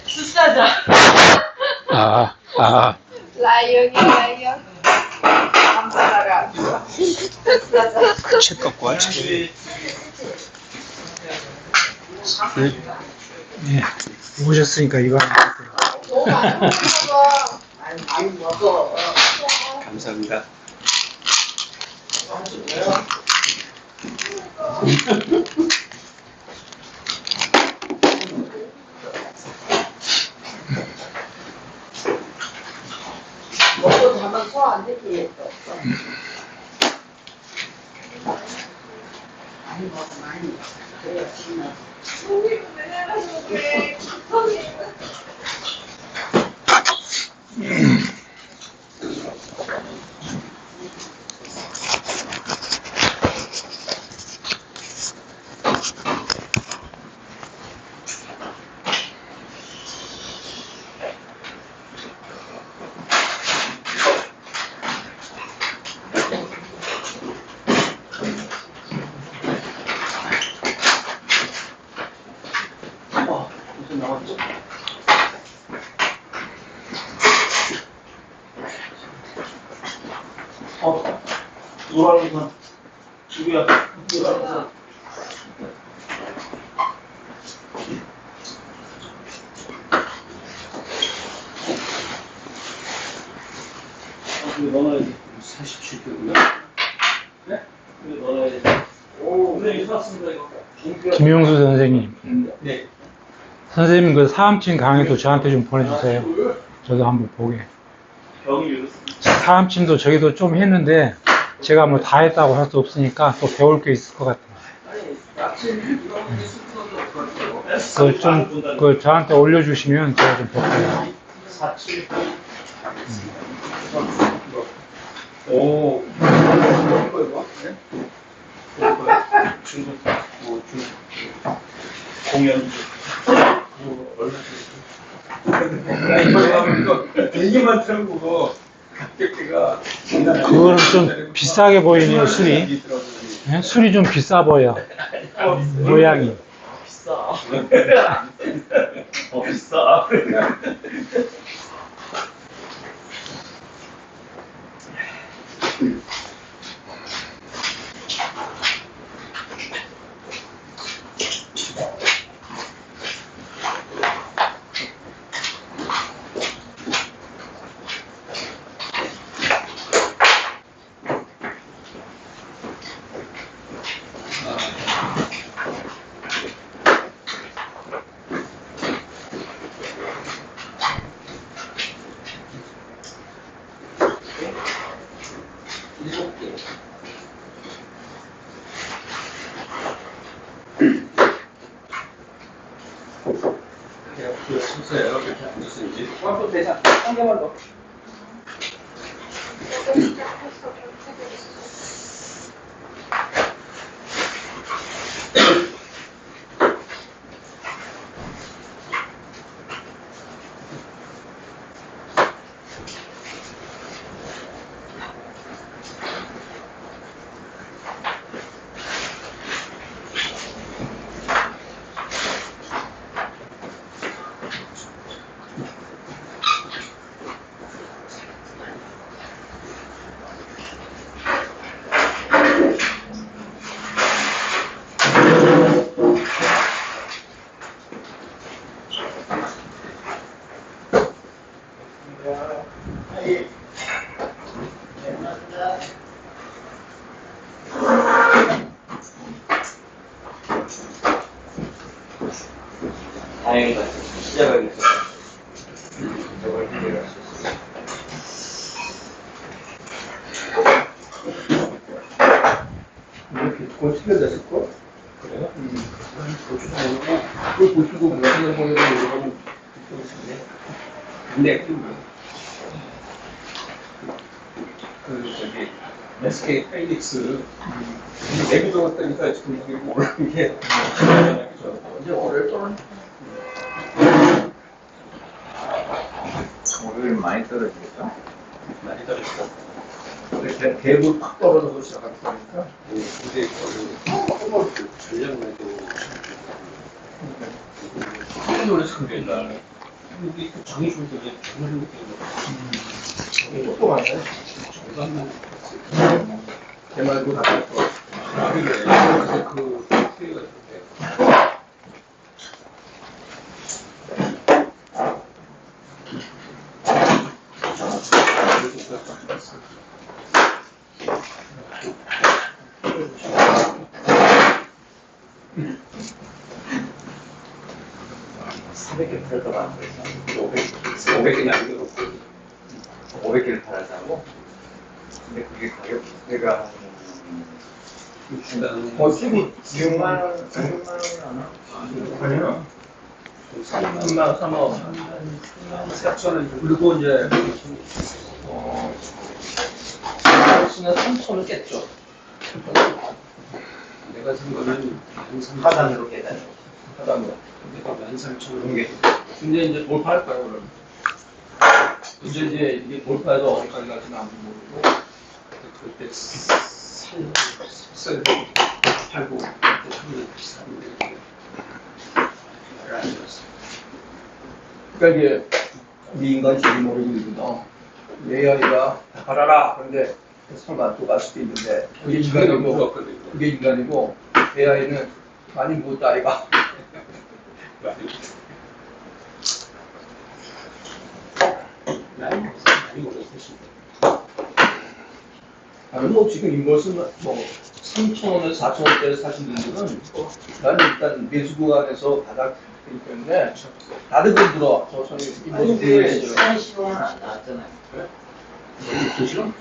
숫자자. 라이언이 라이언. 감사하라. 숫자자. 책 갖고 와, 책. 네, 오셨으니까 이거 하나 너무 안 먹어. 안 먹어. 감사합니다. 먹고 자면 소화 안 되지. 많이 먹어 많이. 그래야 신나. 손님은 맨날 하시고 그래. 손님은. 무슨 나왔죠? 노란 건 누구야? 노란 건. 이거 넣어야지. 47개구나. 네? 이거 넣어야지. 오, 네, 이거 샀습니다, 이거. 김용수 선생님, 네. 선생님 그 사암친 강의도 저한테 좀 보내주세요. 저도 한번 보게. 병이 이렇습니다. 사암친도 저기도 좀 했는데 제가 뭐 다 했다고 할 수 없으니까 또 배울 게 있을 것 같아요. 그걸 좀, 그걸 저한테 올려주시면 제가 좀 볼게요. 47. 오. 이거? 네? 중국, 공연. 이거 되게 많더라고, 그거. 가격대가. 그거는 좀 비싸게 보이네요, 술이. 네? 술이 좀 비싸 보여. 모양이. 비싸. 비싸. 그 순서예요. 이렇게 앉아서 이제 또 대장 한 개만 더. 다행이다. 시작하겠어. 저걸 해결할 수 있어. 이렇게 고치가 됐을걸? 그래요? 고치가 아니고, 그걸 고치고 무슨 공연을 이러면 근데 그 저기 SK 하이닉스 내비도 왔다니까 지금 이게 올라온 게 이제 월요일 또는 월요일 많이 떨어지겠죠? 많이 떨어졌어. 대부 팍 떨어져서 시작하는 거니까 이제 전략만도 노래 선배가 우리 그 장이 좀 되게 정말 이게 똑똑하네. 정답만 제 말고 나갈 거. 그래서 그 수혜가 좋대. (300개) 팔더라. 500개는 아니고 500개를 팔았다고? 근데 그게 가격대가 한 거시기 6만 원, 6만 원이 안 와? 아니요. 3만 4천 원. 그리고 이제 쓰면 3천을 깼죠. 내가 산 거는 하단으로 깨달아. 하단으로. 내가 13,000원. 그게 근데 이제 돌파할 거야, 그럼. 근데 이제 이게 돌파해서 어디까지 갈지는 아무도 모르고, 그때 샀어야 되고, 팔고, 그때 사면 비쌌는데, 말을 안 들었어. 그러니까 이게, 우리 인간이 제일 모르고 있거든. AI가 다 팔아라. 그런데 설마 또 갈 수도 있는데, 그게 인간이고, AI는 많이 묻었다, 아이가. 아니, 뭐, 지금 인버스는 뭐, 3,000원에서 4,000원대를 사신 분들은, 나는 일단 매수 구간에서 바닥이기 때문에, 다들 좀 들어. 저는 인버스 근데 구간에서. 40원은 안 나왔잖아요. 그래? 여기 싫어?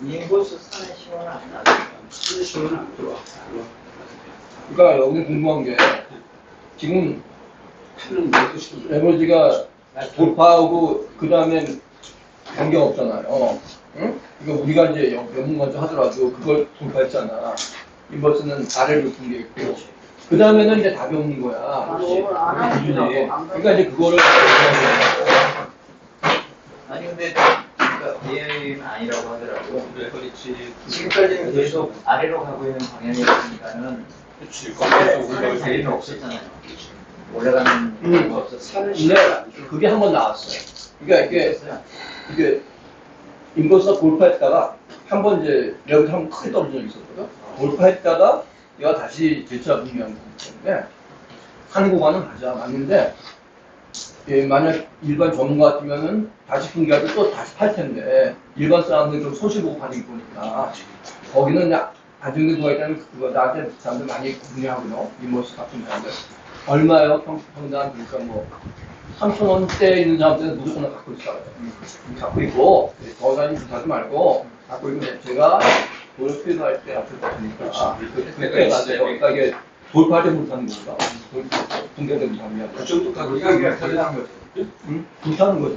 인보스 40원은 안 나왔잖아요. 40원은 안 들어와. 그러니까 여기 궁금한 게, 지금, 하는 매도 싫어. 에너지가 돌파하고, 그 다음엔 변경 없잖아요. 응? 그러니까 우리가 이제 연문관점 하더라도 그걸 돌파했잖아. 인버스는 아래로 붕괴했고. 그 다음에는 이제 답이 없는 거야. 기준이. 그러니까 이제 그거를. 아니 근데 그러니까 AI는 아니라고 하더라도 그래, 그렇지. 지금까지는 계속 아래로 가고 있는 방향이었으니까는 그렇지. 사는 재미는 없었잖아요. 올라가는 거 없었어요. 사는 시간. 그게 한 번 나왔어요. 그러니까 이게 인버스가 돌파했다가 한 번 이제 여기 한번 크게 떨어진 적이 있었거든. 돌파했다가 얘가 다시 재차 분명한 거기 때문에 하는 구간은 가자 맞는데 만약 일반 전문가 같으면은 다시 분기하고 또 다시 팔 텐데 일반 사람들 좀 손실 보고 파는 거니까 거기는 그냥 안정된 구간이 있다면 그거 나한테 사람들 많이 궁리하고요. 인버스 같은 사람들 얼마요? 평당 그러니까 뭐 3,000원대 있는 사람들은 무조건 갖고 있어요. 갖고 있고, 더 이상 부사지 말고, 갖고 있는데, 제가 돈을 필요할 때 앞을 보니까, 그때 가세요. 그러니까 이게 돌파할 때 못하는 건가? 붕괴 때 못하는 게 그 정도까지 불타는 거지. 거죠. 불타는 거죠.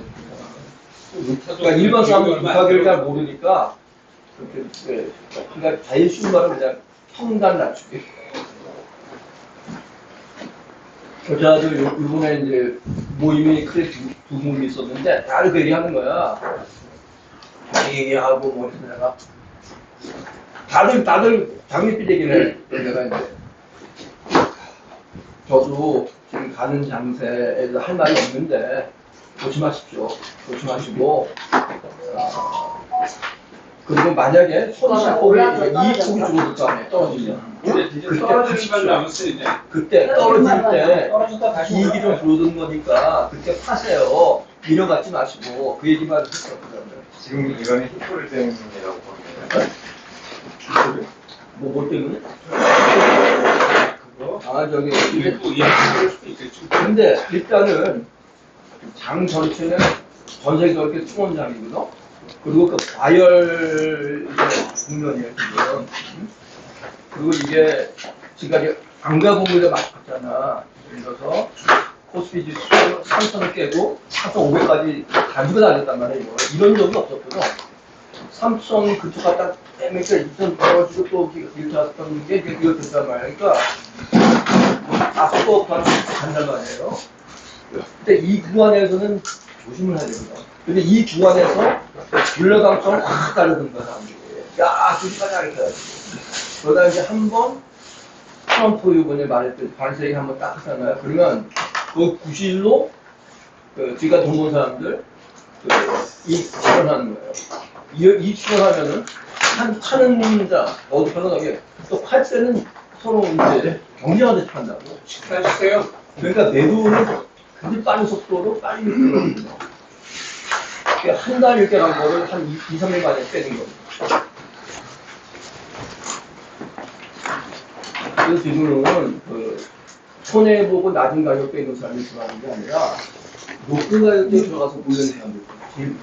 그러니까 일반 사람은 불타기를 잘 모르니까, 그렇게, 그러니까 제일 쉬운 말은 그냥 평단 낮추기. 여자들 요번에 이제 모임이 크게 두 모임이 있었는데 다들 그 얘기하는 거야. 얘기하고 뭐 해서 내가 다들 장밋빛 얘기를 해. 내가 이제 저도 지금 가는 장세에 할 말이 없는데 조심하십시오. 조심하시고 그리고 만약에 손실폭이 이익폭이 줄어들 거 아니에요. 떨어지면. 그때 떨어질 때 이익이 좀 줄어드는 거니까 그때 파세요. 밀어받지 마시고 그 얘기만 했었거든요. 지금 이거는 히토를 때문이라고 보는 뭐 때문에? 그거? 저기 이게 또 이해할 수도 있겠지. 근데 일단은 장 전체는 전 세계가 이렇게 투원장이거든. 그리고 그 과열 국면이에요 지금. 그리고 이게 지금까지 안가공부를 막 봤잖아. 예를 들어서 코스피 지수 3,000을 깨고 4,500까지 단수가 달렸단 말이에요. 이런 적이 없었거든. 3,000 그쪽 갖다 빼니까 2,000 떨어지고 또 이렇게 왔던 게 이거 됐단 말이야. 그러니까 앞서 간단 말이에요. 근데 이 구간에서는 조심을 해야 됩니다. 근데 이 구간에서 물러감점 확 달려든 거야, 사람들이. 야, 조심하자, 이렇게 해야지. 그러다 이제 한 번, 트럼프 이번에 말했듯이 반세기 한번 딱 하잖아요. 그러면 그 구실로 지가 돈 모은 사람들, 이 출연하는 거예요. 이 출연하면은, 파는 자, 어디 편하게, 또 팔 때는 서로 이제 경쟁하듯이 판다고. 식사해주세요. 그러니까 내 돈을 굉장히 빠른 속도로 빨리 들어옵니다. 한 달 이렇게 간 거를 한 2, 3일 만에 빼는 겁니다. 그래서 지금은 손해보고 낮은 가격대에 있는 사람이 들어가는 게 아니라 높은 가격대에 들어가서 물는 사람들 제일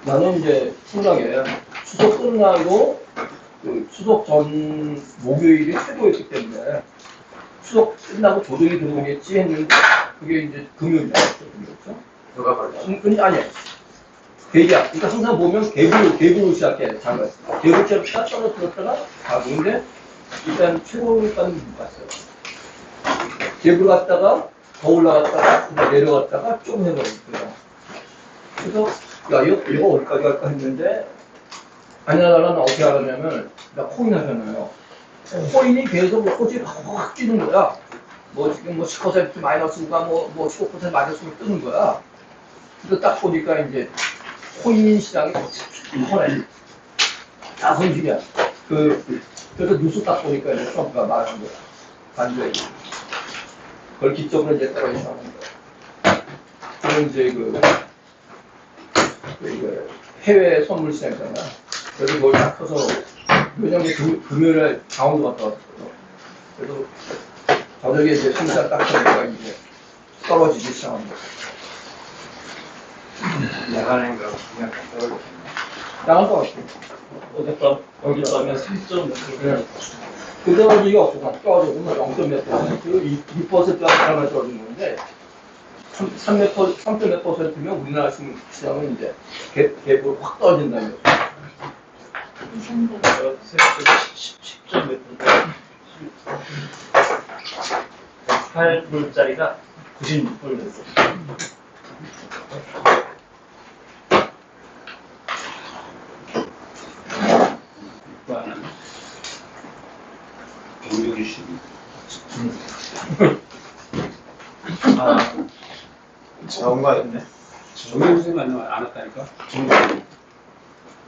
나는 이제 생각에 추석 끝나고 추석 전 목요일이 최고였기 때문에 추석 끝나고 조정이 들어오겠지 했는데 그게 이제 금요일이었죠. 누가 벌죠? 근데 아니야. 계기야. 그러니까 항상 보면 계부로 시작해 장을. 계부처럼 딱 떨어뜨렸다가 가보는데 일단 최고까지 못 갔어요. 계부로 갔다가 더 올라갔다가 그다음 내려갔다가 좀 해버렸어요. 그래서 야 이거 어디까지 갈까 했는데 아니나 어떻게 알았냐면 나 코인 하잖아요. 코인이 계속 호주에 확 뛰는 거야. 뭐 지금 뭐 10% 마이너스가 뭐 15% 마이너스가 뜨는 거야. 그래서 딱 보니까 이제 코인 시장이 뻔해. 다 손실이야. 그래서 뉴스 딱 보니까 이제 트럼프가 말한 거야. 반대에. 그걸 기점으로 이제 떨어지는 거야. 그럼 이제 해외 선물 시장이잖아. 그래서 그걸 딱 커서 왜냐면 금요일에 강원도 갔다 왔었거든. 그래서 저녁에 이제 생산 딱 보니까 이제 떨어지기 시작한 거야. 야간에 그럼 그냥 떨어졌네. 나갈 것 같아. 어젯밤에 3.6%. 그 떨어지기가 없어. 떨어지면 0.몇 %. 2%가 하나 떨어진 건데, 3.몇 %면 우리나라 시장은 이제 갭으로 확 떨어진다는 거죠. 10.몇 %. 108불짜리가 96불 됐어. 경력이 12. 아, 정가였네. 정해 고생 안 왔다니까.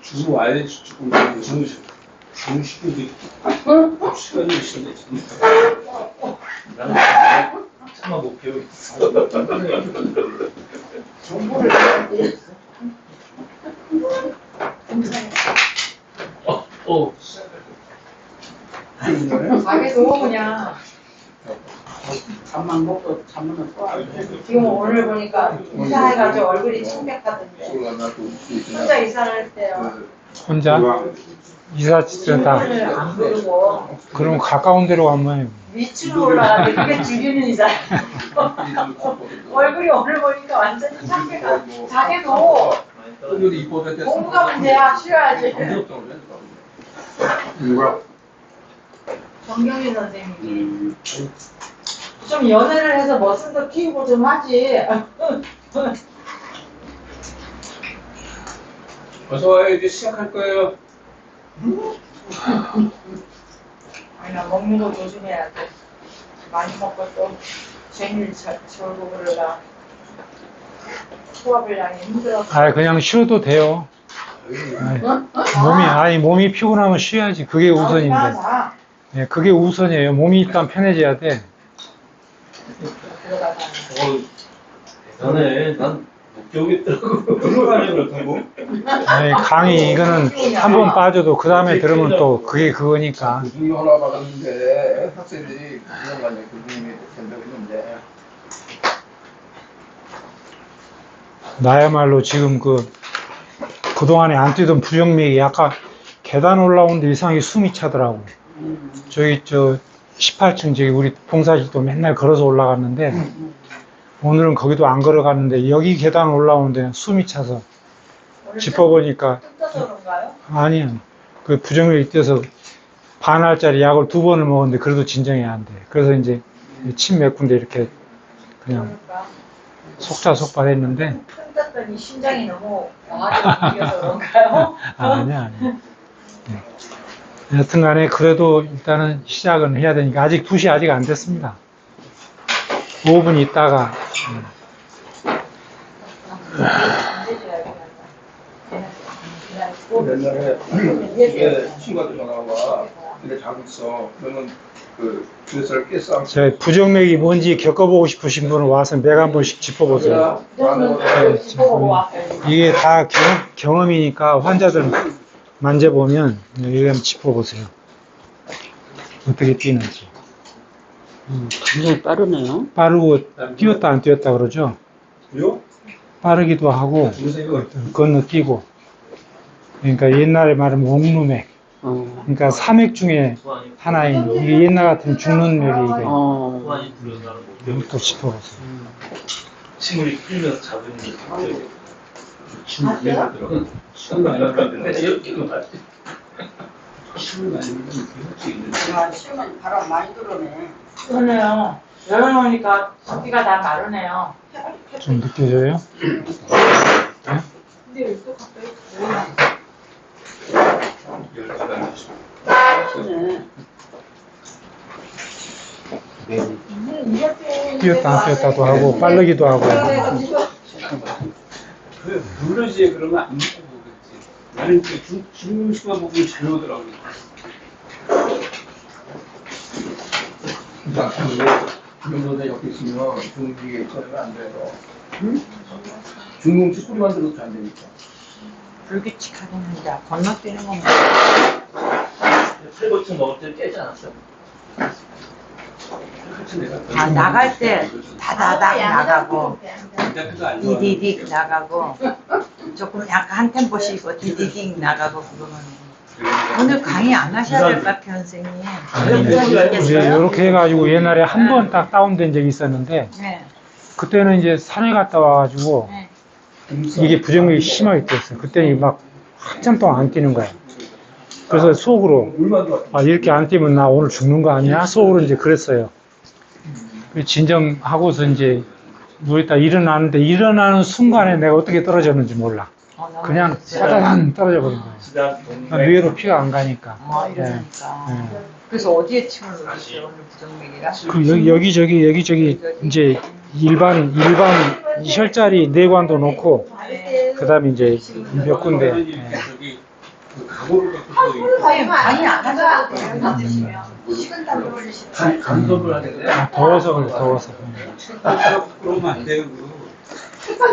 주고 와야 조금 주무시고 시간이 있는데 지금. 나는 차마 못 배우겠어. 정보를 알아야지. 자기도 그냥 잠만 먹고 잠은 또 안 돼. 지금 오늘 보니까 이사해가지고 얼굴이 창백하던데 혼자 이사를 했대요. 혼자 이사 집에다 친구를 안 부르고 그럼 가까운 데로 가면 위층으로 올라가는데 그게 죽이는 이사예요. 얼굴이 오늘 보니까 완전히 창백하. 자기도 공부가 문제야. 쉬어야지. 누가? 정경희 선생님이 좀 연애를 해서 멋은 더 키우고 좀 하지. 어서 와요. 이제 시작할 거예요. 아니 나 먹는 거 조심해야 돼. 많이 먹고 또 쟁일 절고 그러다 소화불량이 힘들어. 그냥 쉬어도 돼요. 몸이 피곤하면 쉬어야지. 그게 우선인데. 자 예, 그게 우선이에요. 몸이 일단 편해져야 돼. 들어가자. 대단해. 난 못 배우겠더라고. 들어가냐 그렇다고? 강의 이거는 한 번 빠져도 그 다음에 들으면 또 그게 그거니까. 교육이 하나 받았는데 학생들이 그냥 만약 교육이 된다고 했는데 나야말로 지금 그동안에 안 뛰던 부정맥이 아까 계단 올라오는데 이상하게 숨이 차더라고. 저기 18층 저기 우리 봉사실도 맨날 걸어서 올라갔는데 오늘은 거기도 안 걸어갔는데 여기 계단 올라오는데 숨이 차서 짚어보니까 뜯어서 그런가요? 아니야. 그 부정맥이 뛰어서 반알짜리 약을 2번을 먹었는데 그래도 진정이 안 돼. 그래서 이제 침 몇 군데 이렇게 그냥 그러니까 속자속바 했는데 큰 떴더니 심장이 너무 강하게 뛰어서 그런가요? 아니야. 여튼간에 그래도 일단은 시작은 해야 되니까 아직 2시 아직 안 됐습니다. 5분 있다가 옛날에 이게 친구한테 전화가 와. 근데 자고 있어. 그러면 그 주에서 깨싸움. 제 부정맥이 뭔지 겪어보고 싶으신 분은 와서 맥 한 번씩 짚어보세요. 이게 다 경험이니까 환자들 만져보면 여기 한번 짚어보세요. 어떻게 뛰는지. 굉장히 빠르네요. 빠르고 뛰었다 안 뛰었다 그러죠. 그래요? 빠르기도 하고 동생이가 건너뛰고. 그러니까 옛날에 말하면 옥루맥. 그러니까 사맥 중에 하나인 이게 옛날 같은 죽는 맥이 이게 소환이 불어나는 목표. 또 짚어보세요. 침을 흘면서 잡은 게 침을 내가 들어가. 침을 많이 들어가. 침을 많이 들어가. 야, 시원한 바람 많이 들어오네. 그러네요. 열어놓으니까 전기가 다 마르네요. 좀 느껴져요? 근데 왜 또 갑자기 뛰었다 안 뛰었다도 하고 빠르기도 하고 그 눌러지에 그러면 안 먹고 보겠지. 나는 그 중국 음식만 먹으면 잘 오더라고. 중국에 옆에 있으면 중국이 처리가 안 돼요. 중국식 소리 만들어도 안 되니까. 불규칙하긴 한데 건너뛰는 건 팔보충 먹을 때 깨지 않았어요? 다 나갈 때 다다닥 나가고 그때도 안 좋아. 디디딕 나가고 조금 약간 한 템포씩 디디딕 나가고 그러면 오늘 강의 안 하셔야 될 것 같아요 선생님. 이제 이렇게 해가지고 옛날에 한 번 딱 다운된 적이 있었는데 네. 그때는 이제 산에 갔다 와가지고 네. 이게 부정맥이 심하게 뛰었어요. 그때는 막 한참 동안 안 뛰는 거예요. 그래서 속으로 아 이렇게 안 뛰면 나 오늘 죽는 거 아니야? 속으로 이제 그랬어요. 진정하고서 이제 누워있다 일어나는데 일어나는 순간에 내가 어떻게 떨어졌는지 몰라. 그냥 짜잔 떨어져 버린 거예요. 뇌로 피가 안 가니까. 이러니까. 네. 그래서 어디에 침을 놓으셨어요 오늘 부정맥이라? 그 여기저기 이제 일반 혈자리 내관도 놓고 그다음에 이제 몇 군데. 저기 그 각오를 갖고 강의 안 하셔도 돼요 힘드시면. 식은땀 흘리시 간섭을 하는데. 아, 더워서 그래 더워서. 그러면 안 되는 거.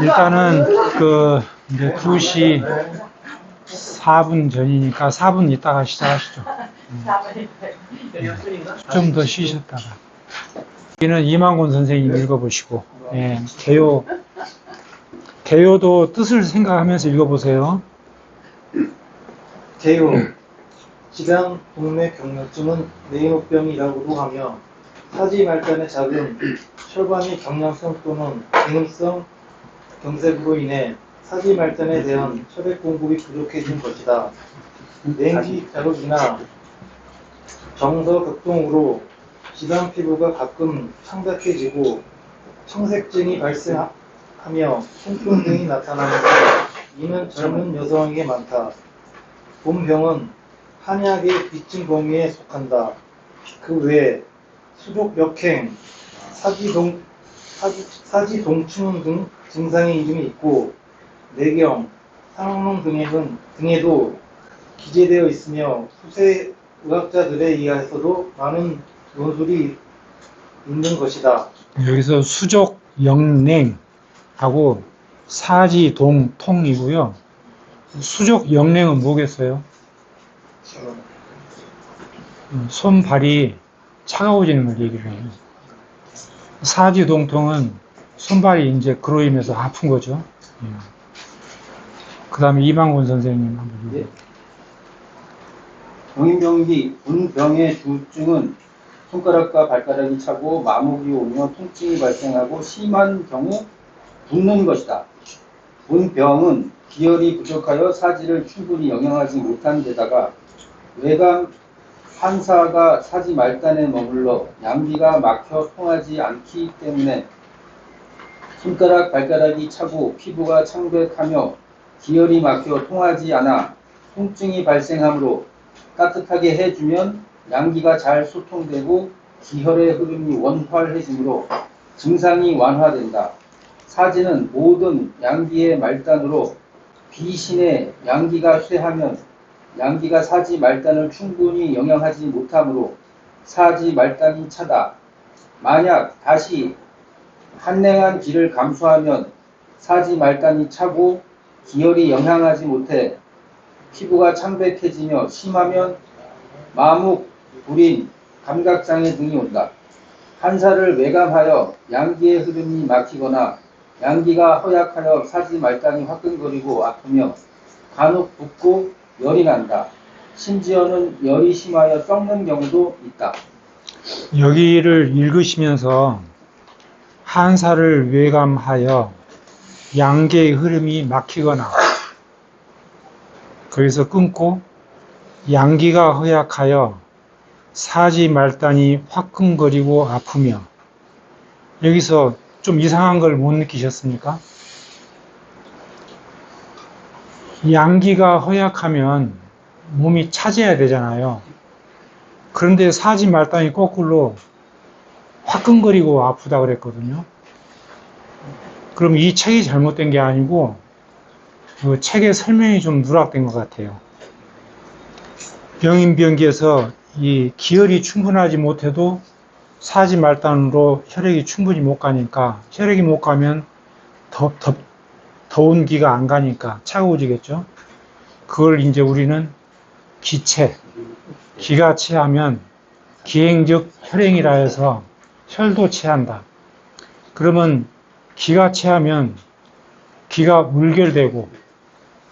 일단은 그 이제 2시 4분 전이니까 4분 있다가 시작하시죠. 좀 더 쉬셨다가. 여기는 이만곤 선생님 읽어보시고, 예, 개요도 뜻을 생각하면서 읽어보세요. 개요, 지방 동맥 경련증은 뇌노병이라고도 하며 사지 말단의 작은 혈관의 경량성 또는 기능성 경색으로 인해 사지 말단에 대한 혈액 공급이 부족해진 것이다. 냉기 자극이나 정서 격동으로 지방 피부가 가끔 창백해지고 청색증이 발생하며 통증 등이 나타나는데 이는 젊은 여성에게 많다. 본 병은 한약의 비증 범위에 속한다. 그 외에 수족역행, 사지동충 등 증상의 이름이 있고 뇌경, 상농 등에도 기재되어 있으며 후세 의학자들에 의해서도 많은 논술이 있는 것이다. 여기서 수족역냉하고 사지동통이고요. 수족역냉은 뭐겠어요? 손발이 차가워지는 걸 얘기를 해요. 사지동통은 손발이 이제 그로 인해서 아픈 거죠. 그 다음에 이만곤 선생님 한번 예. 동인병기 분병의 주증은 손가락과 발가락이 차고 마목이 오며 통증이 발생하고 심한 경우 붓는 것이다. 분병은 기혈이 부족하여 사지를 충분히 영양하지 못한 데다가 외감 환사가 사지 말단에 머물러 양기가 막혀 통하지 않기 때문에 손가락, 발가락이 차고 피부가 창백하며 기혈이 막혀 통하지 않아 통증이 발생하므로 따뜻하게 해주면 양기가 잘 소통되고 기혈의 흐름이 원활해지므로 증상이 완화된다. 사지는 모든 양기의 말단으로 비신의 양기가 쇠하면 양기가 사지 말단을 충분히 영양하지 못하므로 사지 말단이 차다. 만약 다시 한냉한 기를 감수하면 사지 말단이 차고 기혈이 영향하지 못해 피부가 창백해지며 심하면 마묵, 불인, 감각장애 등이 온다. 한사를 외감하여 양기의 흐름이 막히거나 양기가 허약하여 사지 말단이 화끈거리고 아프며 간혹 붓고 열이 난다. 심지어는 열이 심하여 썩는 경우도 있다. 여기를 읽으시면서 한사를 외감하여 양계의 흐름이 막히거나 거기서 끊고 양기가 허약하여 사지 말단이 화끈거리고 아프며 여기서 좀 이상한 걸 못 느끼셨습니까? 양기가 허약하면 몸이 차져야 되잖아요. 그런데 사지 말단이 거꾸로 화끈거리고 아프다 그랬거든요. 그럼 이 책이 잘못된 게 아니고 그 책의 설명이 좀 누락된 것 같아요. 병인병기에서 이 기혈이 충분하지 못해도 사지 말단으로 혈액이 충분히 못 가니까 혈액이 못 가면 더운 기가 안 가니까 차가워지겠죠. 그걸 이제 우리는 기체, 기가 체하면 기행적 혈행이라 해서 혈도 체한다. 그러면 기가 체하면 기가 물결되고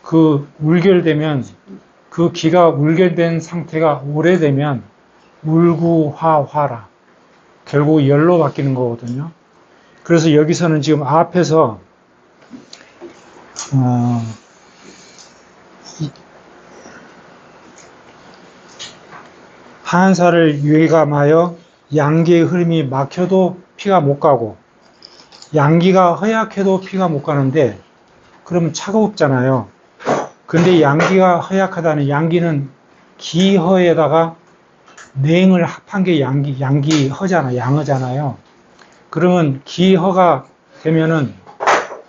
그 물결되면 그 기가 물결된 상태가 오래되면 물구화화라 결국 열로 바뀌는 거거든요. 그래서 여기서는 지금 앞에서 한사를 외감하여 양기의 흐름이 막혀도 피가 못 가고 양기가 허약해도 피가 못 가는데 그러면 차가웠잖아요. 근데 양기가 허약하다는 양기는 기허에다가 냉을 합한 게 양기허잖아, 양허잖아요. 그러면 기허가 되면은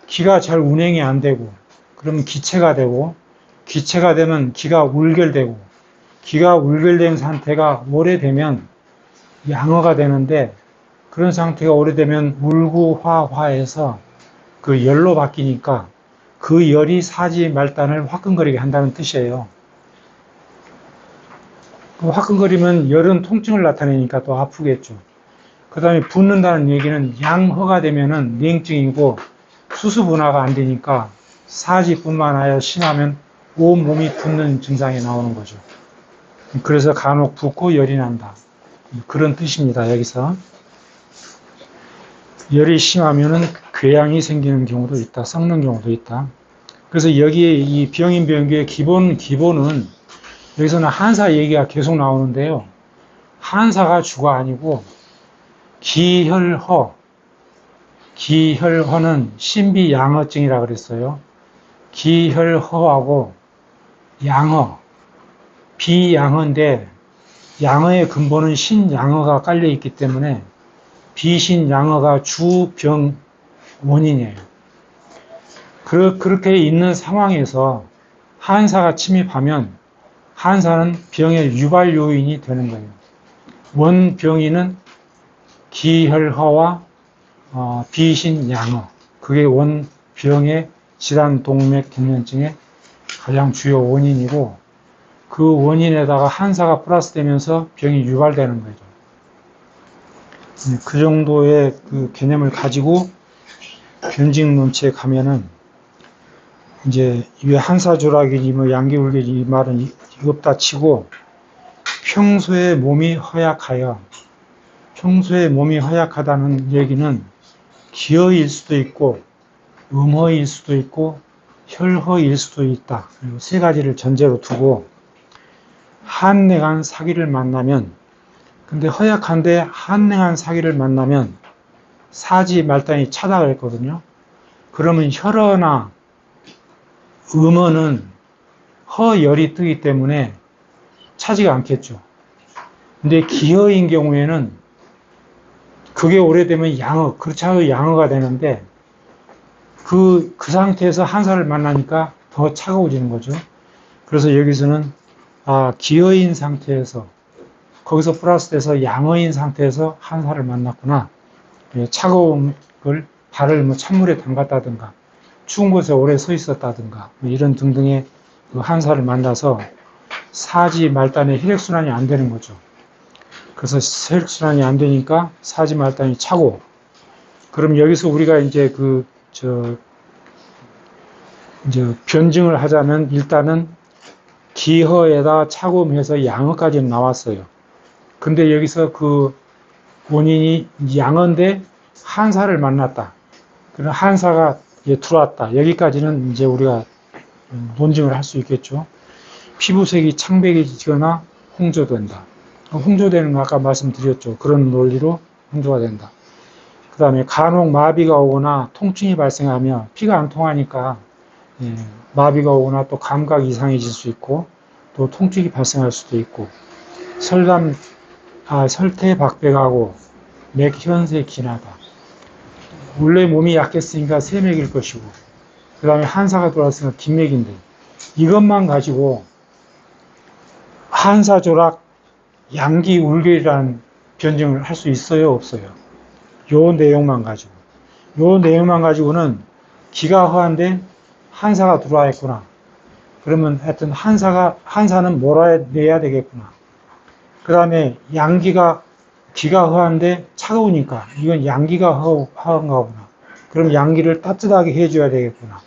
기가 잘 운행이 안 되고 그러면 기체가 되고 기체가 되면 기가 울결되고 기가 울결된 상태가 오래되면 양허가 되는데 그런 상태가 오래되면 울구화화해서 그 열로 바뀌니까 그 열이 사지 말단을 화끈거리게 한다는 뜻이에요. 화끈거리면 열은 통증을 나타내니까 또 아프겠죠. 그 다음에 붓는다는 얘기는 양허가 되면은 냉증이고 수수분화가 안 되니까 사지뿐만 아니라 심하면 온몸이 붓는 증상이 나오는 거죠. 그래서 간혹 붓고 열이 난다. 그런 뜻입니다. 여기서 열이 심하면은 궤양이 생기는 경우도 있다. 썩는 경우도 있다. 그래서 여기에 이 병인병기의 기본은 여기서는 한사 얘기가 계속 나오는데요. 한사가 주가 아니고 기혈허는 신비양허증이라 그랬어요. 기혈허하고 양허, 비양허인데 양허의 근본은 신양허가 깔려 있기 때문에 비신양허가 주병 원인이에요. 그렇게 있는 상황에서 한사가 침입하면 한사는 병의 유발 요인이 되는 거예요. 원병인은 기혈허와 비신양허, 그게 원병의 질환 동맥 경련증의 가장 주요 원인이고 그 원인에다가 한사가 플러스되면서 병이 유발되는 거죠. 그 정도의 그 개념을 가지고 변증론치에 가면은 이제 왜 한사조락이지 뭐 양기울개지 이 말은 없다 치고 평소에 몸이 허약하다는 얘기는 기허일 수도 있고 음허일 수도 있고 혈허일 수도 있다. 그리고 세 가지를 전제로 두고 한냉한 사기를 만나면 근데 허약한데 한냉한 사기를 만나면 사지 말단이 차다 그랬거든요. 그러면 혈허나 음허는 허열이 뜨기 때문에 차지가 않겠죠. 근데 기허인 경우에는 그게 오래되면 양어, 그렇지 않아도 양어가 되는데 그 상태에서 한사를 만나니까 더 차가워지는 거죠. 그래서 여기서는 기허인 상태에서 거기서 플러스 돼서 양어인 상태에서 한사를 만났구나. 차가운 걸 발을 뭐 찬물에 담갔다든가 추운 곳에 오래 서 있었다든가 뭐 이런 등등의 그 한사를 만나서 사지 말단의 혈액순환이 안 되는 거죠. 그래서 혈액순환이 안 되니까 사지 말단이 차고, 그럼 여기서 우리가 이제 이제 변증을 하자면 일단은 기허에다 차고음해서 양어까지는 나왔어요. 근데 여기서 그 원인이 양어인데 한사를 만났다. 그럼 한사가 들어왔다. 여기까지는 이제 우리가 논증을 할 수 있겠죠. 피부색이 창백해지거나 홍조된다. 홍조되는 거 아까 말씀드렸죠. 그런 논리로 홍조가 된다. 그 다음에 간혹 마비가 오거나 통증이 발생하며 피가 안 통하니까 마비가 오거나 또 감각 이상해질 수 있고 또 통증이 발생할 수도 있고, 설태박백하고 맥현세 기나다. 원래 몸이 약했으니까 세맥일 것이고, 그 다음에 한사가 들어왔으니까 뒷맥인데, 이것만 가지고 한사조락 양기 울결이라는 변증을 할 수 있어요, 없어요? 요 내용만 가지고는 기가 허한데 한사가 들어와 있구나. 그러면 하여튼 한사는 몰아내야 되겠구나. 그 다음에 기가 허한데 차가우니까 이건 양기가 허한가 보구나. 그럼 양기를 따뜻하게 해줘야 되겠구나.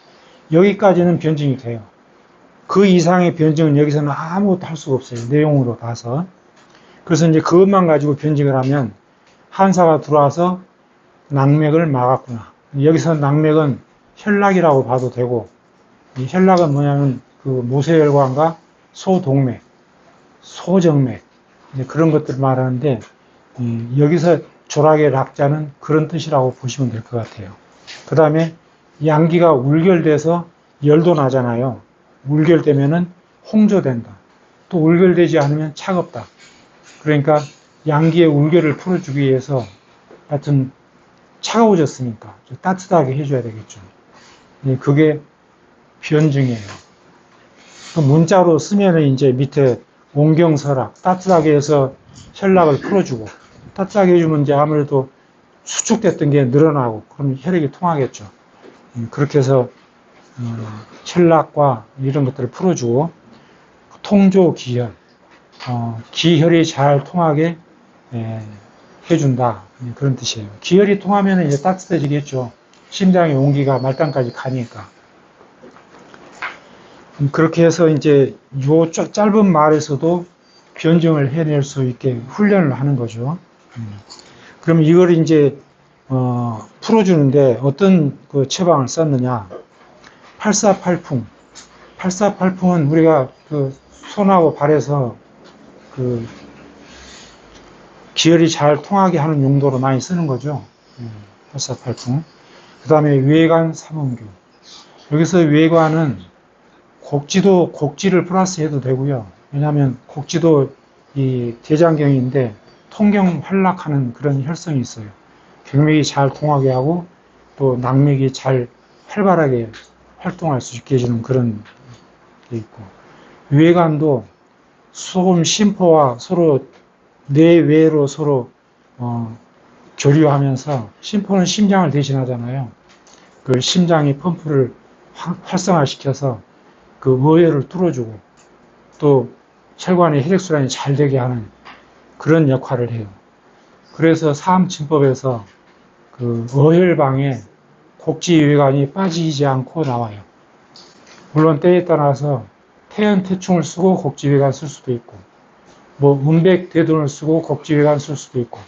여기까지는 변증이 돼요. 그 이상의 변증은 여기서는 아무것도 할 수가 없어요. 내용으로 봐서. 그래서 이제 그것만 가지고 변증을 하면 한사가 들어와서 낙맥을 막았구나. 여기서 낙맥은 혈락이라고 봐도 되고, 이 혈락은 뭐냐면 그 모세혈관과 소동맥, 소정맥, 그런 것들 말하는데, 여기서 조락의 락자는 그런 뜻이라고 보시면 될 것 같아요. 그 다음에 양기가 울결돼서 열도 나잖아요. 울결되면은 홍조된다. 또 울결되지 않으면 차갑다. 그러니까 양기의 울결을 풀어주기 위해서 하여튼 차가워졌으니까 좀 따뜻하게 해줘야 되겠죠. 그게 변증이에요. 문자로 쓰면은 이제 밑에 온경설악, 따뜻하게 해서 혈락을 풀어주고, 따뜻하게 해주면 이제 아무래도 수축됐던 게 늘어나고, 그럼 혈액이 통하겠죠. 그렇게 해서 혈락과 이런 것들을 풀어주고, 통조 기혈, 기혈이 잘 통하게 해준다. 그런 뜻이에요. 기혈이 통하면 이제 따뜻해지겠죠. 심장의 온기가 말단까지 가니까. 그렇게 해서 이제 요 짧은 말에서도 변증을 해낼 수 있게 훈련을 하는 거죠. 그럼 이걸 이제 풀어주는데 어떤 그 처방을 썼느냐? 84팔풍. 84팔풍은 우리가 그 손하고 발에서 그 기혈이 잘 통하게 하는 용도로 많이 쓰는 거죠. 84팔풍. 그 다음에 외관 삼음교. 여기서 외관은 곡지를 플러스 해도 되고요. 왜냐하면 곡지도 이 대장경인데 통경 활락하는 그런 혈성이 있어요. 경맥이 잘 통하게 하고 또 낙맥이 잘 활발하게 활동할 수 있게 해주는 그런 게 있고, 외관도 소금 심포와 서로 내외로 서로 교류하면서, 심포는 심장을 대신하잖아요. 그 심장이 펌프를 활성화시켜서 그 어혈을 뚫어주고 또 혈관의 혈액순환이 잘 되게 하는 그런 역할을 해요. 그래서 사암침법에서 그 어혈방에 곡지외관이 빠지지 않고 나와요. 물론 때에 따라서 태연태충을 쓰고 곡지외관 쓸 수도 있고, 뭐 음백대둔을 쓰고 곡지외관 쓸 수도 있고,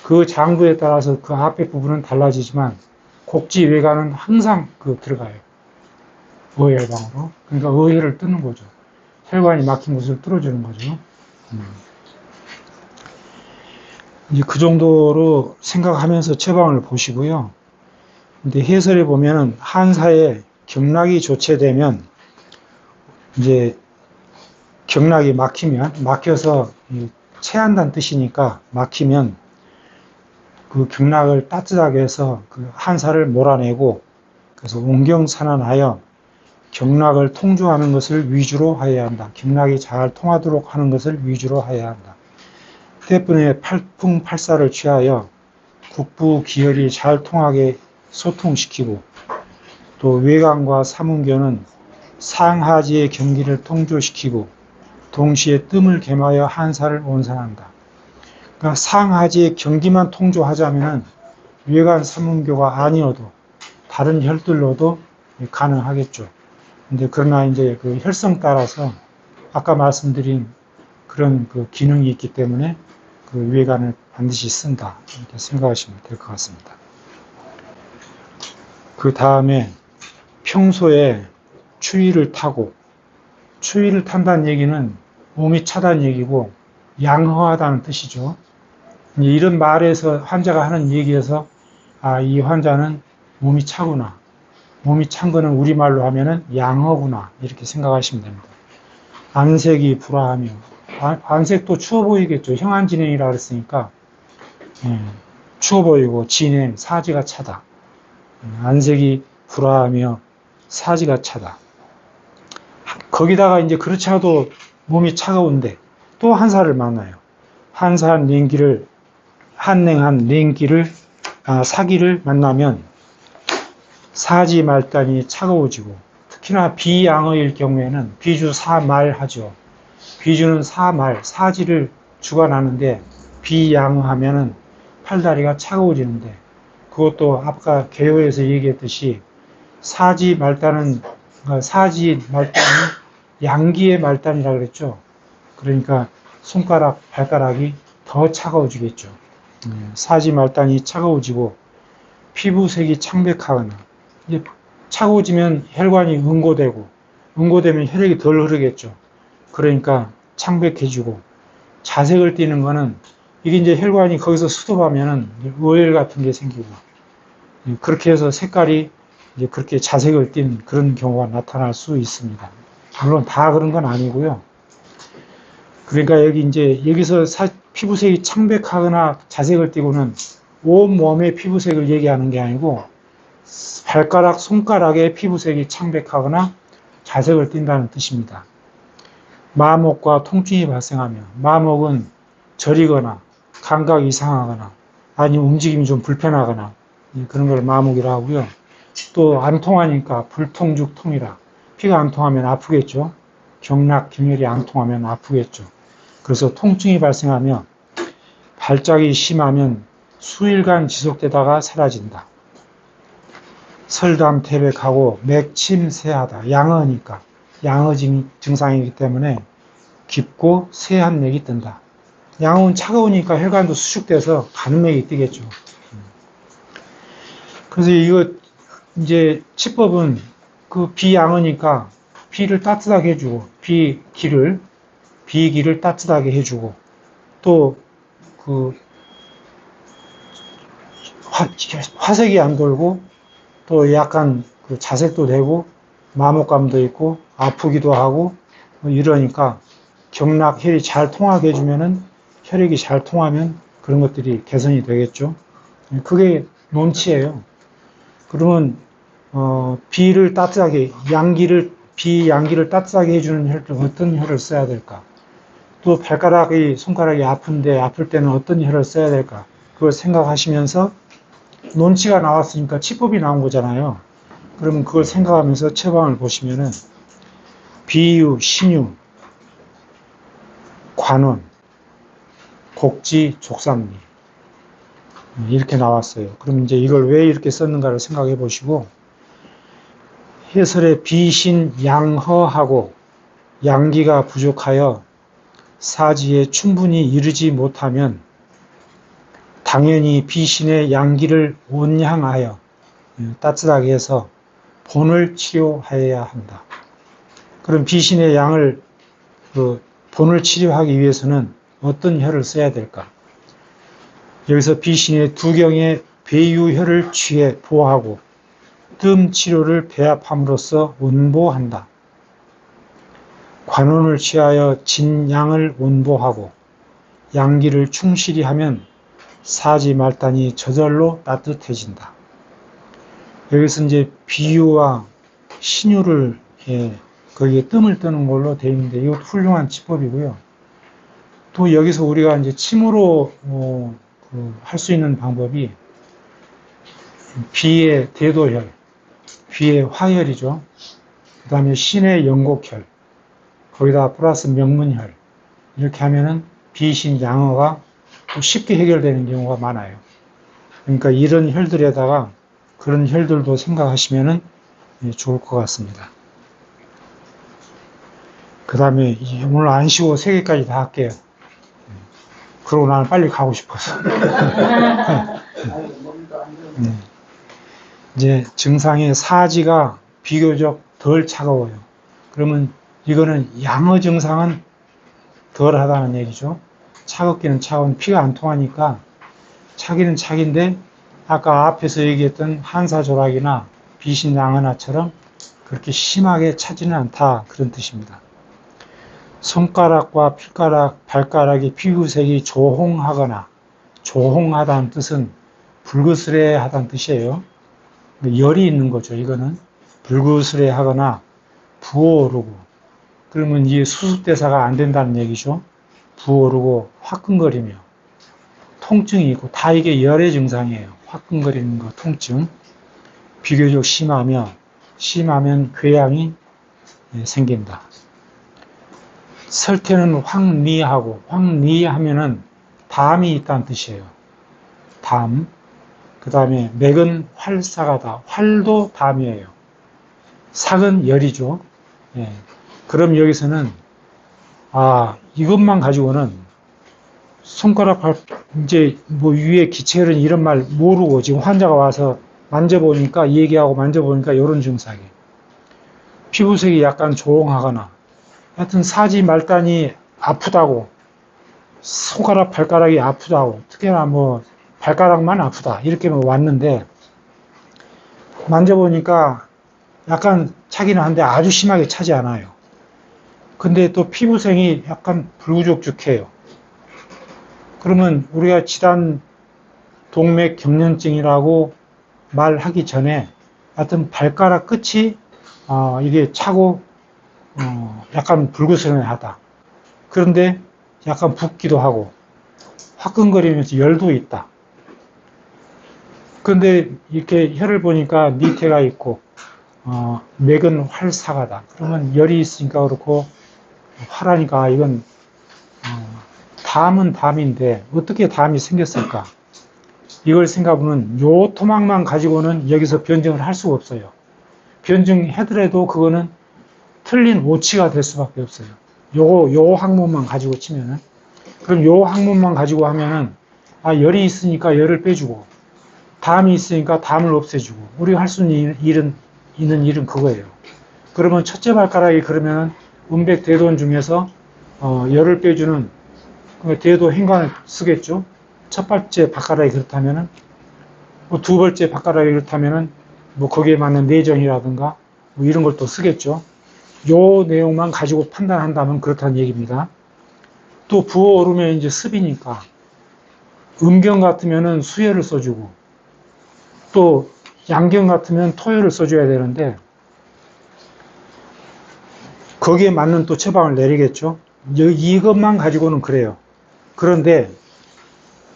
그 장부에 따라서 그 앞에 부분은 달라지지만 곡지외관은 항상 들어가요. 어혈방으로. 그러니까 어혈을 뚫는 거죠. 혈관이 막힌 곳을 뚫어주는 거죠. 이제 그 정도로 생각하면서 처방을 보시고요. 근데 해설에 보면은 한사에 경락이 조체되면 이제 경락이 막혀서 체한다는 뜻이니까 막히면 그 경락을 따뜻하게 해서 그 한사를 몰아내고 그래서 온경산안하여 경락을 통조하는 것을 위주로 하여야 한다. 경락이 잘 통하도록 하는 것을 위주로 하여야 한다. 때문에 팔풍팔사를 취하여 국부 기혈이 잘 통하게 소통시키고 또 외관과 삼운교는 상하지의 경기를 통조시키고 동시에 뜸을 겸하여 한사를 온산한다. 그러니까 상하지의 경기만 통조하자면 외관 삼운교가 아니어도 다른 혈들로도 가능하겠죠. 근데 그러나 이제 그 혈성 따라서 아까 말씀드린 그런 그 기능이 있기 때문에 그 외관을 반드시 쓴다. 이렇게 생각하시면 될 것 같습니다. 그 다음에 평소에 추위를 타고, 추위를 탄다는 얘기는 몸이 차다는 얘기고 양허하다는 뜻이죠. 이런 말에서 환자가 하는 얘기에서 아, 이 환자는 몸이 차구나. 몸이 찬 거는 우리말로 하면은 양허구나. 이렇게 생각하시면 됩니다. 안색이 불화하며, 안색도 추워 보이겠죠. 형안진행이라 그랬으니까 추워 보이고 진행, 사지가 차다. 안색이 불화하며 사지가 차다. 거기다가 이제 그렇지 않아도 몸이 차가운데 또 한사를 만나요. 한사한 랭기를, 한냉한 랭기를, 사기를 만나면 사지 말단이 차가워지고 특히나 비양어일 경우에는 비주 사말하죠. 비주는 사말, 사지를 주관하는데 비양어하면은 팔다리가 차가워지는데 그것도 아까 개요에서 얘기했듯이 사지 말단은 양기의 말단이라고 그랬죠. 그러니까 손가락, 발가락이 더 차가워지겠죠. 사지 말단이 차가워지고 피부색이 창백하거나 이제 차가워지면 혈관이 응고되면 혈액이 덜 흐르겠죠. 그러니까 창백해지고 자색을 띠는 거는 이게 이제 혈관이 거기서 수도하면은 오열 같은 게 생기고 그렇게 해서 색깔이 이제 그렇게 자색을 띤 그런 경우가 나타날 수 있습니다. 물론 다 그런 건 아니고요. 그러니까 여기서 피부색이 창백하거나 자색을 띠고는 온 몸의 피부색을 얘기하는 게 아니고 발가락, 손가락의 피부색이 창백하거나 자색을 띈다는 뜻입니다. 마목과 통증이 발생하며 마목은 저리거나 감각이 이상하거나 아니면 움직임이 좀 불편하거나 그런 걸 마목이라고 하고요. 또 안 통하니까 불통죽통이라 피가 안 통하면 아프겠죠. 경락, 경혈이 안 통하면 아프겠죠. 그래서 통증이 발생하며 발작이 심하면 수일간 지속되다가 사라진다. 설담태백하고 맥침새하다. 양어니까 양어 증상이기 때문에 깊고 새한 맥이 뜬다. 양어는 차가우니까 혈관도 수축돼서 가는 맥이 뜨겠죠. 그래서 이거 이제 치법은 그 비양어니까 비를 따뜻하게 해주고 비기를 따뜻하게 해주고 또 그 화색이 안 돌고 또 약간 그 자색도 되고 마목감도 있고 아프기도 하고 이러니까 경락 혈이 잘 통하게 해주면은 혈액이 잘 통하면 그런 것들이 개선이 되겠죠. 그게 논치예요. 그러면 비를 따뜻하게 양기를 따뜻하게 해주는 혈 어떤 혈을 써야 될까? 또 손가락이 아픈데 아플 때는 어떤 혈을 써야 될까? 그걸 생각하시면서 논치가 나왔으니까 치법이 나온 거잖아요. 그러면 그걸 생각하면서 처방을 보시면은 비유, 신유, 관원, 곡지, 족삼리 이렇게 나왔어요. 그럼 이제 이걸 왜 이렇게 썼는가를 생각해 보시고 해설에 비신 양허하고 양기가 부족하여 사지에 충분히 이르지 못하면 당연히 비신의 양기를 온양하여 따뜻하게 해서 본을 치료하여야 한다. 그럼 비신의 양을 본을 치료하기 위해서는 어떤 혈을 써야 될까? 여기서 비신의 두경의 배유혈을 취해 보하고 뜸 치료를 배합함으로써 운보한다. 관원을 취하여 진양을 온보하고 양기를 충실히 하면 사지 말단이 저절로 따뜻해진다. 여기서 이제 비유와 신유를 거기에 뜸을 뜨는 걸로 되어 있는데 이것도 훌륭한 지법이고요. 또 여기서 우리가 이제 침으로 할 수 있는 방법이 비의 대도혈, 비의 화혈이죠. 그 다음에 신의 영곡혈, 거기다 플러스 명문혈 이렇게 하면은 비신 양어가 또 쉽게 해결되는 경우가 많아요. 그러니까 이런 혈들에다가 그런 혈들도 생각하시면은 좋을 것 같습니다. 그 다음에 오늘 안 쉬고 3개까지 다 할게요. 그러고 나는 빨리 가고 싶어서. 이제 증상의 사지가 비교적 덜 차가워요. 그러면 이거는 양어 증상은 덜 하다는 얘기죠. 차갑기는 차가운 피가 안 통하니까 차기는 차긴데 아까 앞에서 얘기했던 한사조락이나 비신양언화처럼 그렇게 심하게 차지는 않다 그런 뜻입니다. 손가락과 필가락, 발가락이 피부색이 조홍하거나 조홍하다는 뜻은 불그스레하다는 뜻이에요. 열이 있는 거죠. 이거는 불그스레하거나 부어오르고 그러면 이게 수습대사가 안 된다는 얘기죠. 부어오르고 화끈거리며 통증이 있고 다 이게 열의 증상이에요. 화끈거리는 거, 통증. 비교적 심하면 궤양이 생긴다. 설태는 황리하고 황리하면은 담이 있다는 뜻이에요. 담. 그 다음에 맥은 활사가다. 활도 담이에요. 삭은 열이죠. 예. 그럼 여기서는 이것만 가지고는 손가락 이제 뭐 위에 기체혈은 이런 말 모르고 지금 환자가 와서 만져보니까 얘기하고 만져보니까 이런 증상이에요. 피부색이 약간 조홍하거나 하여튼 사지 말단이 아프다고 손가락 발가락이 아프다고 특히나 뭐 발가락만 아프다 이렇게 왔는데 만져보니까 약간 차기는 한데 아주 심하게 차지 않아요. 근데 또 피부색이 약간 불구족죽해요. 그러면 우리가 지단 동맥 경련증이라고 말하기 전에 하여튼 발가락 끝이 이게 차고 약간 불그스름하다. 그런데 약간 붓기도 하고 화끈거리면서 열도 있다. 그런데 이렇게 혈을 보니까 니태가 있고 맥은 활사가다. 그러면 열이 있으니까 그렇고 화라니까 이건 담은 담인데 어떻게 담이 생겼을까? 이걸 생각하면 요 토막만 가지고는 여기서 변증을 할 수가 없어요. 변증해더라도 그거는 틀린 오치가 될 수밖에 없어요. 요 학문만 가지고 치면은. 그럼 요 학문만 가지고 하면은 열이 있으니까 열을 빼주고 담이 있으니까 담을 없애주고 우리가 할 수 있는 일은 그거예요. 그러면 첫째 발가락이 그러면 음백 대도원 중에서 열을 빼주는 대도 행관을 쓰겠죠. 첫 번째 발가락이 그렇다면은 두 번째 발가락이 그렇다면은 거기에 맞는 내정이라든가 이런 걸 또 쓰겠죠. 요 내용만 가지고 판단한다면 그렇다는 얘기입니다. 또 부어오르면 이제 습이니까 음경 같으면은 수혈을 써주고 또 양경 같으면 토혈을 써줘야 되는데 거기에 맞는 또 처방을 내리겠죠. 이것만 가지고는 그래요. 그런데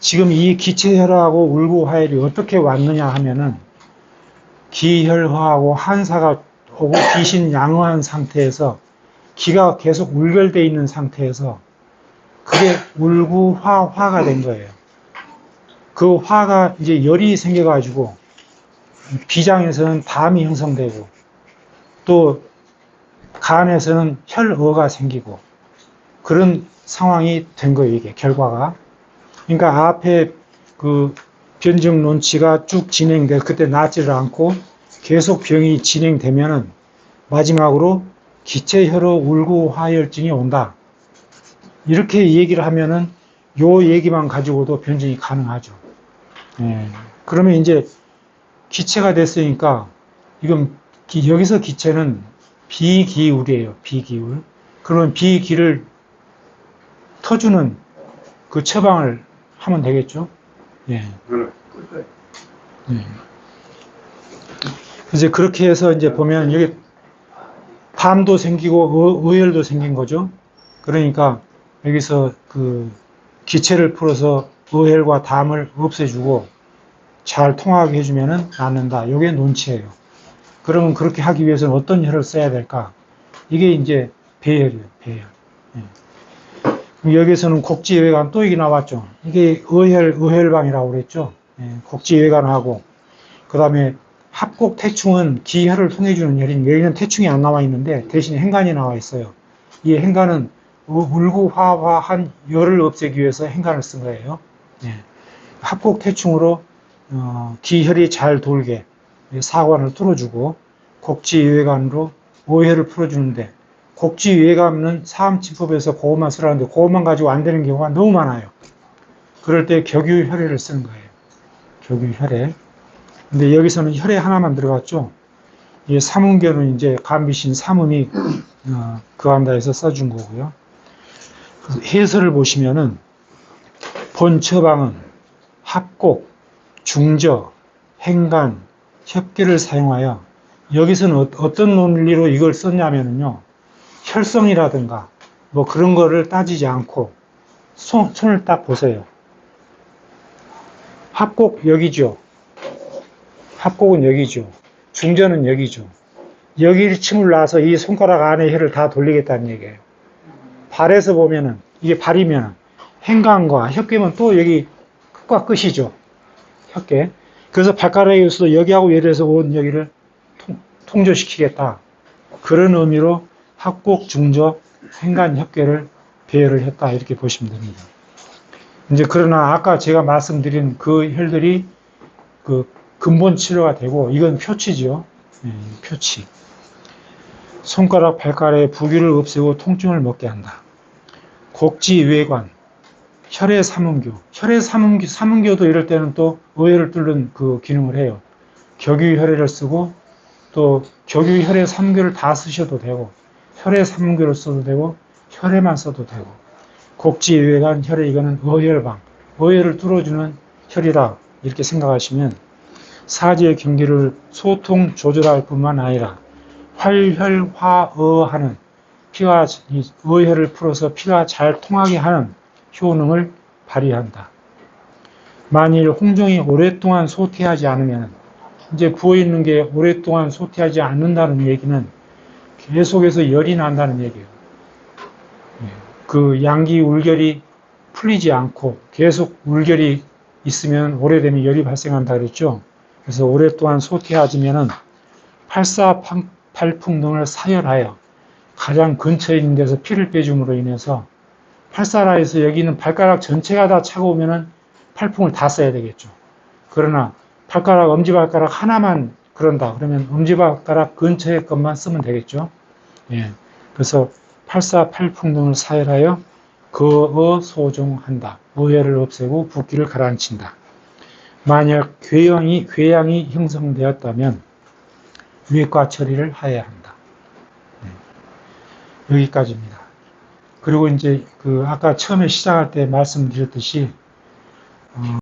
지금 이 기체혈하고 울구화혈이 어떻게 왔느냐 하면은 기혈화하고 한사가 오고 비신양어한 상태에서 기가 계속 울결되어 있는 상태에서 그게 울구화가 된 거예요. 그 화가 이제 열이 생겨가지고 비장에서는 담이 형성되고 또 간에서는 혈어가 생기고 그런 상황이 된 거예요. 이게 결과가. 그러니까 앞에 그 변증 논치가 쭉 진행돼 그때 낫지를 않고 계속 병이 진행되면은 마지막으로 기체혈어 울구화혈증이 온다. 이렇게 얘기를 하면은 요 얘기만 가지고도 변증이 가능하죠. 그러면 이제 기체가 됐으니까 이건 여기서 기체는 비기울이에요. 비기울. 그러면 비기를 터주는 그 처방을 하면 되겠죠. 예. 예. 이제 그렇게 해서 이제 보면 여기 담도 생기고 의혈도 생긴 거죠. 그러니까 여기서 그 기체를 풀어서 의혈과 담을 없애주고 잘 통하게 해주면은 낫는다. 이게 논치예요. 그러면 그렇게 하기 위해서는 어떤 혈을 써야 될까? 이게 이제 배혈이에요. 배혈. 예. 여기서는 곡지외관 또 이게 나왔죠. 이게 의혈방이라고 그랬죠. 예. 곡지외관하고 그 다음에 합곡태충은 기혈을 통해주는 혈인데 여기는 태충이 안 나와 있는데 대신에 행간이 나와 있어요. 이 행간은 울구화화한 열을 없애기 위해서 행간을 쓴 거예요. 예. 합곡태충으로 기혈이 잘 돌게 사관을 뚫어주고 곡지외관으로 오혈을 풀어주는데 곡지외관은 사암치법에서 그것만 쓰라는데 그것만 가지고 안 되는 경우가 너무 많아요. 그럴 때 격유혈액을 쓰는 거예요. 격유혈액. 근데 여기서는 혈액 하나만 들어갔죠. 이 삼음교는 이제 감비신 삼음이 그한다 해서 써준 거고요. 해설을 보시면은 본 처방은 합곡, 중저, 행간, 협계를 사용하여 여기서는 어떤 논리로 이걸 썼냐면요. 혈성이라든가 뭐 그런 거를 따지지 않고 손을 딱 보세요. 합곡 여기죠. 합곡은 여기죠. 중저는 여기죠. 여기를 침을 놔서 이 손가락 안에 혈을 다 돌리겠다는 얘기예요. 발에서 보면은 이게 발이면 행간과 협계면 또 여기 끝과 끝이죠. 협계. 그래서 발가락에서도 여기하고 예를 온 여기를 통조시키겠다. 그런 의미로 합곡, 중저, 행간, 협계를 배열을 했다. 이렇게 보시면 됩니다. 이제 그러나 아까 제가 말씀드린 그 혈들이 그 근본 치료가 되고 이건 표치죠. 표치. 손가락, 발가락의 부기를 없애고 통증을 먹게 한다. 곡지외관, 혈의 삼음교. 혈의 삼음교도 이럴 때는 또 의혈을 뚫는 그 기능을 해요. 격유혈액을 쓰고 또 격유혈의 삼교를 다 쓰셔도 되고 혈의 삼음교를 써도 되고 혈에만 써도 되고 곡지외관, 혈의 이거는 의혈방, 의혈을 뚫어주는 혈이다. 이렇게 생각하시면 사지의 경기를 소통 조절할 뿐만 아니라 활혈화어하는 피가 의혈을 풀어서 피가 잘 통하게 하는 효능을 발휘한다. 만일 홍종이 오랫동안 소태하지 않으면 이제 부어있는 게 오랫동안 소태하지 않는다는 얘기는 계속해서 열이 난다는 얘기예요. 그 양기 울결이 풀리지 않고 계속 울결이 있으면 오래되면 열이 발생한다 그랬죠. 그래서 오랫동안 소태하지면은 팔사팔풍 등을 사열하여 가장 근처에 있는 데서 피를 빼줌으로 인해서 팔사라에서 여기 있는 발가락 전체가 다 차가우면은 팔풍을 다 써야 되겠죠. 그러나 발가락, 엄지발가락 하나만 그런다. 그러면 엄지발가락 근처의 것만 쓰면 되겠죠. 예. 그래서 팔사팔풍 등을 사열하여 거어소종한다. 의혈을 없애고 붓기를 가라앉힌다. 만약 궤양이 형성되었다면 위액과 처리를 하여야 한다. 여기까지입니다. 그리고 이제 그 아까 처음에 시작할 때 말씀드렸듯이